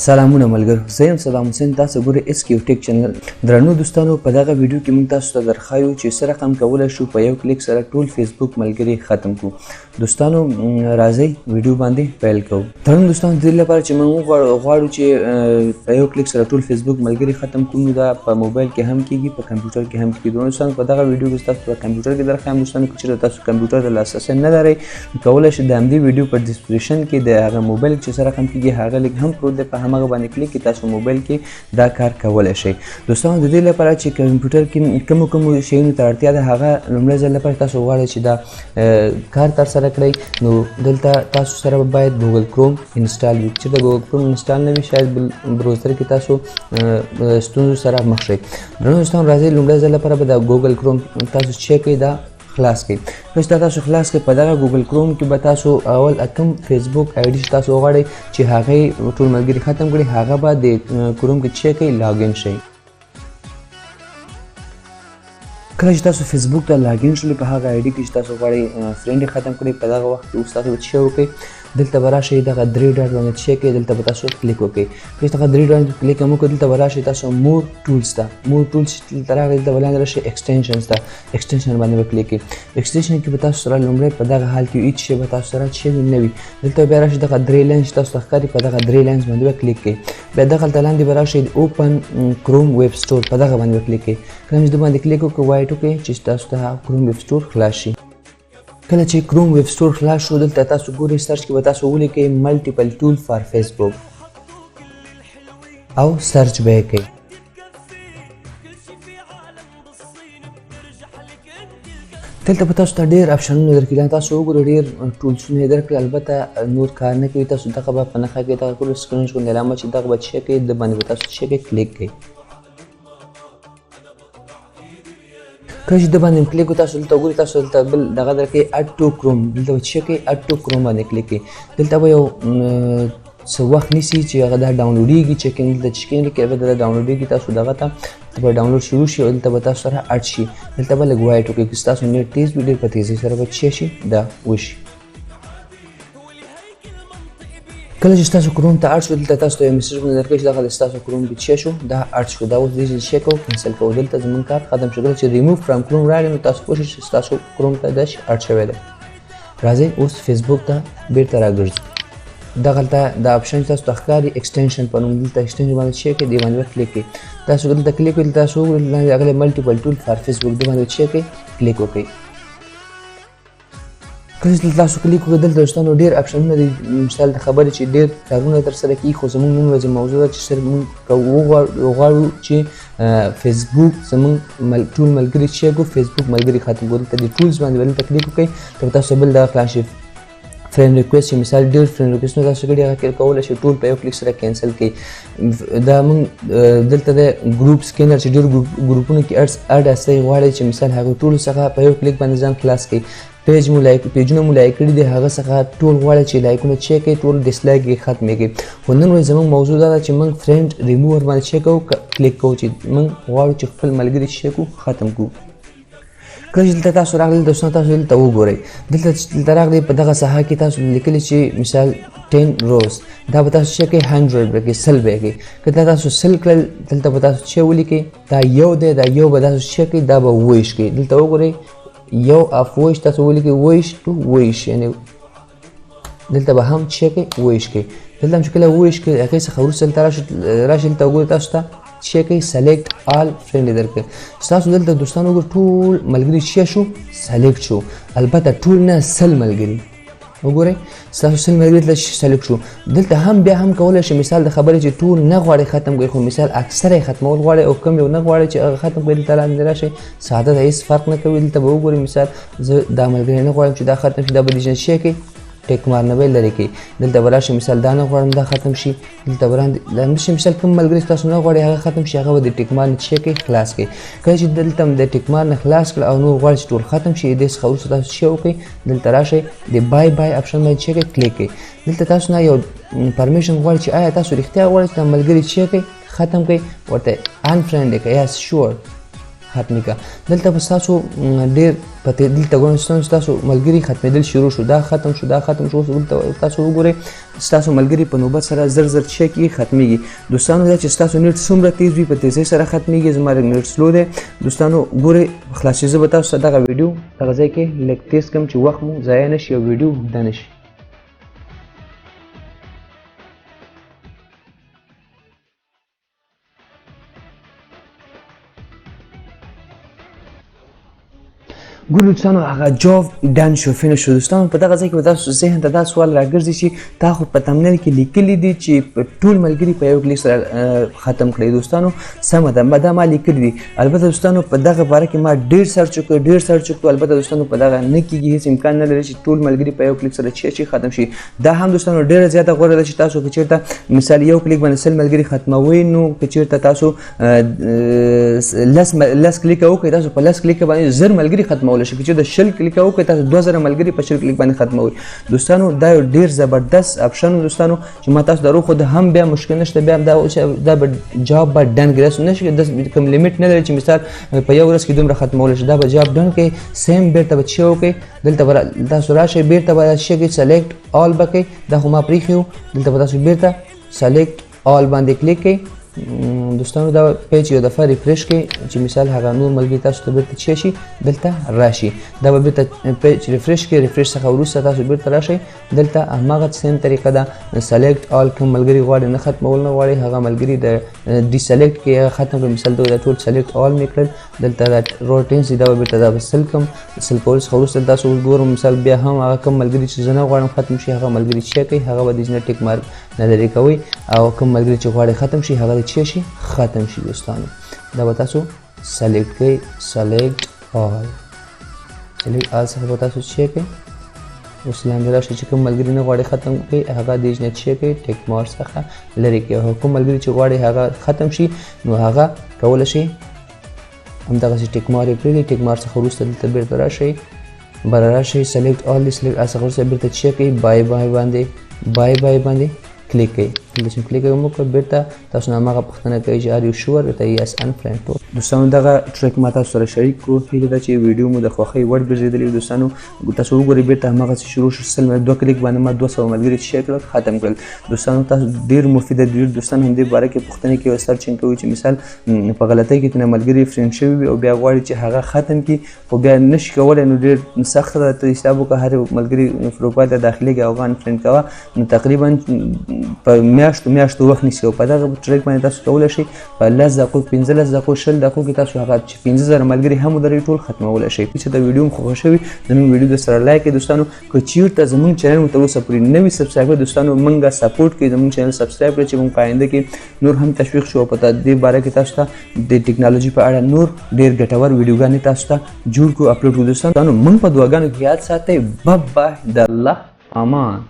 سلامونه ملګرو، زه یم صدام حسین. تاسو ګورئ اس کیو ټیک چینل. درنو دوستانو، په دغه ویډیو کې موږ تاسو ته درخایو چې څه رقم کولی شو په یو کلیک سره ټول فیسبوک ملګري ختم کړو. دوستانو راځئ ویډیو باندې پیل کوو. درنو دوستانو، د دې لپاره چې موږ غواړو چې په یو کلیک سره ټول فیسبوک ملګري ختم کړو، دا په موبایل کې هم کیږي، په کمپیوټر کې هم کیږي. دوستانو په دغه ویډیو کې تاسو په کمپیوټر کې درخوایم. دوستانو چې تاسو کمپیوټر ته لاسرسی نه لرئ، کولی شئ د همدې ویډیو په ډسکریپشن کې د هغه موبایل چې څه رقم کیږي هغه لیک هم پروت دی، په هماغه باندې کلیک کې تاسو موبایل کې دا کار کولی شئ. دوستانو د دې لپاره چې کمپیوټر کې کوم شیونو ته اړتیا ده، هغه لومړی ځل لپاره تاسو غواړئ چې دا کار ترسره کړئ، نو دلته تاسو سره باید ګوګل کروم انسټال وي. چې د ګوګل کروم انسټال نه وي، شاید بل بروزر کې تاسو ستونزو سره مخ شئ. درنو دوستانو راځئ لومړی ځل لپاره به د ګوګل کروم تاسو چیک کړئ، دا خلاص کړئ. کله چې تاسو خلاص کړئ، په دغه ګوګل کروم کې به تاسو اول کوم فیسبوک آی ډي چې تاسو غواړئ چې هغه ټول ملګري ختم کړي، هغه به د کروم کې چیک کړئ، لاګین شئ. کله چې تاسو فیسبوک ته لاګین شئ، په هغه آی ډي کې چې تاسو غواړئ فرینډ ختم کړئ، په دغه وخت کې اوس تاسو به څه وکړئ، دلته به راشئ، دغه درې ډاټ باندې چیک کړئ، دلته به تاسو کلیک وکړئ. کله چې دغه درې ډاټ کلیک هم وکړئ، دلته به راشئ تاسو مور ټولز ته، مور ټولز دلته راغلئ، دلته به لاندې راشئ ایکسټینشنز ته، ایکسټینشن باندې به کلیک کړئ. ایکسټینشن کې به تاسو سره لومړی په دغه حال کې هیڅ شی به تاسو سره چې نه وي، دلته بیا راشئ دغه درې لاینز تاسو ته ښکاري، په دغه درې لاینز باندې به کلیک کړئ. بیا دغلته لاندې به راشئ اوپن کروم ویب سټور، په دغه باندې به کلیک کړئ. کله چې د باندې کلیک وکړئ، وایټ وکړئ چې تاسو ته کروم ویب سټور خلاص شي. کله چې کروم ویب سټور خلاص شو، دلته تاسو ګورئ سرچ کې به تاسو ولیکئ ملټیپل ټول فار فیسبوک او سرچ به یې کړئ. دلته به تاسو ته ډېر اپشنونه درکړي، تاسو وګورئ ډېر ټولسونه یې درکړي، البته نور کار نه کوي. تاسو دغه به په نښه کې دغه ټول سکرین شو علامه چې دغه به چیک کړئ، د باندې به تاسو چیک کړئ، کلیک کړئ. کله چې د باندې کلیک وکړئ، تاسو دلته وګورئ، تاسو دلته بل دغه درکړي اډ ټو کروم، دلته به چیک کړئ، اډ ټو کروم باندې کلیک کړئ. دلته به یو څه وخت نیسي چې هغه دا ډاونلوډېږي، چیکینګ دلته چیکینګ لیکي، هغه دلته ډاونلوډېږي، تاسو دغه ته به ډاونلوډ شروع شي او دلته به تاسو سره اډ شي. دلته به لږ وایټ وکړئ، که ستاسو نیټ تیز وي، ډېر په تیزۍ سره به څه شي، دا وشي. کله چې تاسو کروم ته اډ شو، دلته تاسو ته یو میسج درکړي چې دغه ستاسو کروم کې څه شو، دا اډ شو. دا اوس دې چیک کوو، کینسل کوو. دلته زموږ کار ختم شو. کله چې ریموو فرام کروم راغلی، نو تاسو کوشش چې ستاسو کروم ته دا اډ شوی دی. راځئ اوس فیسبوک ته بیرته راګرځو. دغلته دا اپشن تاسو ته ښکاري ایکسټینشن په نوم، دلته ایکسټینشن باندې چیک کړئ، دې باندې کلیک کړئ. تاسو دلته کلیک وکړئ، تاسو وګورئ هغه ملټیپل ټول فار فیسبوک، دې باندې چیک کړئ، کلیک وکړئ. کله چې تاسو کلیک وکړئ، دلته دوستانو ډېر اپشنونه دي، مثال د خبرې چې ډېر کارونه ترسره کیږي، خو زموږ نن ورځې موضوع ده چې صرف موږ وغواړو چې فیسبوک زموږ ټول ملګري چیک کړو، فیسبوک ملګري ختم کړو. دلته د ټولز باندې دلته کلیک وکړئ، ته تاسو بل دغه خلاص شي. فرینډ ریکویسټ چې مثال ډېر فرینډ ریکویسټونه تاسو کړي، هغه کولی شئ ټول په یو کلیک سره کینسل کړئ. دا موږ دلته د ګروپ سکینر چې ډېر ګروپونو کې اډ استئ غواړئ چې مثال هغه ټولو څخه په یو کلیک باندې ځان خلاص کړئ. پیجونه مو لایک کړي دي، هغه څخه ټول غواړئ چې لایکونه چیک کړئ، ټول ډسلایک یې ختمې کړئ. خو نن ورځ زموږ موضوع دا ده چې موږ فرینډ ریموور باندې چیک کوو، کلیک کوو چې موږ غواړو چې خپل ملګري چیک کړو، ختم کړو. کله چې دلته تاسو راغلئ دوستانو، تاسو دلته وګورئ، دلته راغلئ، په دغه ساحه کې تاسو لیکلي چې مثال 10 روز، دا به تاسو چیک کړئ، 100 به کړئ، 100 به کړئ. که تاسو 100 کړل، دلته به تاسو چې ولیکئ، دا یو دی، دا یو به تاسو چیک کړئ، دا به ویش کړئ. دلته وګورئ یو اف ویش، تاسو ولیکئ ویش ټو ویش، یعنی دلته به هم چیک کړئ، ویش کړئ. دلته هم چې کله ویش کړئ، هغې څخه وروسته دلته راشئ، دلته وګورئ، تاسو ته چیک کړئ سلیکټ آل فرینډ درکړئ. ستاسو دلته دوستانو وګورئ ټول ملګري څه شو، سلیکټ شو. البته ټول نه، 100 ملګري وګورئ، ستاسو 100 ملګري دلته سلیکټ شو. دلته هم بیا هم کولی شئ مثال د خبرې چې ټول نه غواړئ ختم کړئ، خو مثال اکثره یې ختمول غواړئ او کوم یو نه غواړئ چې هغه ختم کړئ، دلته لاندې راشئ، ساده ده، هېڅ فرق نه کوي. دلته به وګورئ مثال زه دا ملګری نه غواړم چې دا ختم شي، دا به دې چیک کړئ، ټیک مار نه به لرې کړئ. دلته به راشئ مثال دا نه غواړم دا ختم شي، دلته به راندې مثال کوم ملګري تاسو نه غواړئ هغه ختم شي، هغه به د ټیک مار نه چیک کړئ، خلاص کړئ. کله چې دلته د ټیک مار نه خلاص کړل او نور غواړئ چې ټول ختم شي، دې څخه وروسته تاسو څه وکړئ، دلته راشئ، د بای بای اپشن باندې چیک کړئ، کلیک کړئ. دلته تاسو نه یو پرمیشن غواړئ چې آیا تاسو رښتیا غواړئ چې دا ملګري چیک کړئ، ختم کړئ، ورته انفرینډ کړئ، یس شور ختم کا دلته بس تاسو ډیر پته دلته ګورئ تاسو ملګری ختمېدل شروع شو دا ختم شو دلته تاسو وګورئ تاسو ملګری په نوبت سره زر چیک یې ختميږي دوستانو دا چې تاسو نیټ څومره تیز وي په تیزی سره ختميږي زما نیټ سلو دی دوستانو ګورئ خلاصې زه به تاسو دغه ویډیو دغه ځای کې لږ تیز کړم چې وخت مو ضایع نشي او ویډیو اوږده نشي ګورو دوستانو هغه جاب ډن شو فینش شو دوستانو په دغه ځای کې به تاسو ذهن ته دا سوال راګرځي چې تا خو په تمنیل کې لیکلي دي چې ټول ملګري په یو کلیک سره ختم کړئ دوستانو سمه ده دا ما لیکلي دي البته دوستانو په دغه باره کې ما ډېر سرچ وکړو البته دوستانو په دغه نه کېږي هېڅ امکان نه لري چې ټول ملګري په یو کلیک سره چې ختم شي دا هم دوستانو ډېره زیاته غوره ده چې تاسو که چېرته مثال یو کلیک باندې 100 ملګري ختموئ نو که چېرته تاسو لس کلیکه وکړئ تاسو په لس کلیکه باندې 1000 ملګري ختموئ چې د 10 کلیک وکړئ تاسو 2000 ملګري په 10 کلیک باندې ختموي دوستانو دا یو ډیر زبردست اپشن دوستانو چې ما تاسو درو خو د هم بیا مشکل نشته بیا دا به جاب به ډن کړئ نشي د کوم لیمټ نه لري چې مثال په یو ورځ کې دومره ختمول شي دا به جاب ډن کوي سیم بیرته به چیو کوي دلته تاسو راشئ بیرته به شي کې سلیکټ آل بکئ دا خو ما پریخیو دلته به تاسو بیرته سلیکټ آل باندې کلیک کړئ دوستانو دا پیج یو دفعه ریفرش کړئ چې مثال هغه نور ملګري تاسو ته بیرته چی شي دلته راشي دا به بیرته پیج ریفرش کړئ ریفرش څخه وروسته تاسو بیرته راشئ دلته هماغه سیم طریقه ده سلیکټ آل کوم ملګري غواړي نه ختمول نه غواړي هغه ملګري د ډي سلیکټ کې ختم کړئ مثال دا ټول سلیکټ آل مې کړل دلته دا روټینس دا به بیرته دا سل کم سل کول څخه وروسته تاسو وګورئ مثال بیا هم هغه کوم ملګري چې زه نه غواړم ختم شي هغه ملګري چی کوي هغه به د ټیک مارک نه لري کوي او کوم ملګري چې غواړي ختم شي هغه چی شي ختم شي دوستانو دا به تاسو سلیکټ کړئ سلیکټ آل څخه به تاسو چی کوئ اوس لاندې راشئ چې کوم ملګري نه غواړي ختم کړئ هغه دې نه چی کوئ ټیک مارک څخه لرې کړئ او کوم ملګري چې غواړي هغه ختم شي نو هغه کولی شي همدغسې ټیک مارک یې پرېږدئ ټیک مارک څخه وروسته دلته بیرته راشئ بره راشئ سلیکټ آل دې سلیکټ څخه وروسته بیرته چی کوئ بای باندې کلیک کړئ کله چې کلیک وکړئ بیرته تاسو نه هماغه پوښتنه کوي چې آر یو شور ورته یس انفرینډ دوستانو دغه ټریک ما تاسو سره شریک کړو هیله ده چې ویډیو مو د خوښۍ وړ ګرځېدلی دوستانو تاسو وګورئ بیرته هماغسې شروع شو 2 کلیک باندې ما 200 ملګري شیر کړل ختم کړل دوستانو تاسو ډېر مفید دی دوستانو همدې باره کې پوښتنې کوي او سرچینګ کوي چې مثال په غلطۍ کې ترنه ملګري فرینډ شوي وي او بیا غواړي چې هغه ختم کړي خو بیا نشي کولی نو ډېر سخته ده ته حساب وکړه هر ملګري پروفایل ته داخلېږي او هغه انفرینډ کوه نو تقریبا په میاشتو وخت نیسي او په دغه ټریک باندې تاسو کولی شئ په 10 دقیقو 15 دقیقو 20 دقیقو کې تاسو هغه چې 15000 ملګري هم ولرئ ټول ختمولی شئ چې دا ویډیو مو خوښه شوي زموږ ویډیو درسره لایک کړئ دوستانو که چیرته زموږ چینل مو تر اوسه پورې نه وي سبسکرایب کړئ دوستانو موږ سپورټ کوئ زموږ چینل سبسکرایب کړئ چې موږ په آینده کې نور هم تشویق شو په دې باره کې تاسو ته د ټیکنالوژي په اړه نور ډېر ګټور ویډیوګانې تاسو ته جوړ کړو اپلوډ کړو دوستانو موږ په دعاګانو کې یاد ساتئ بابا د الله امان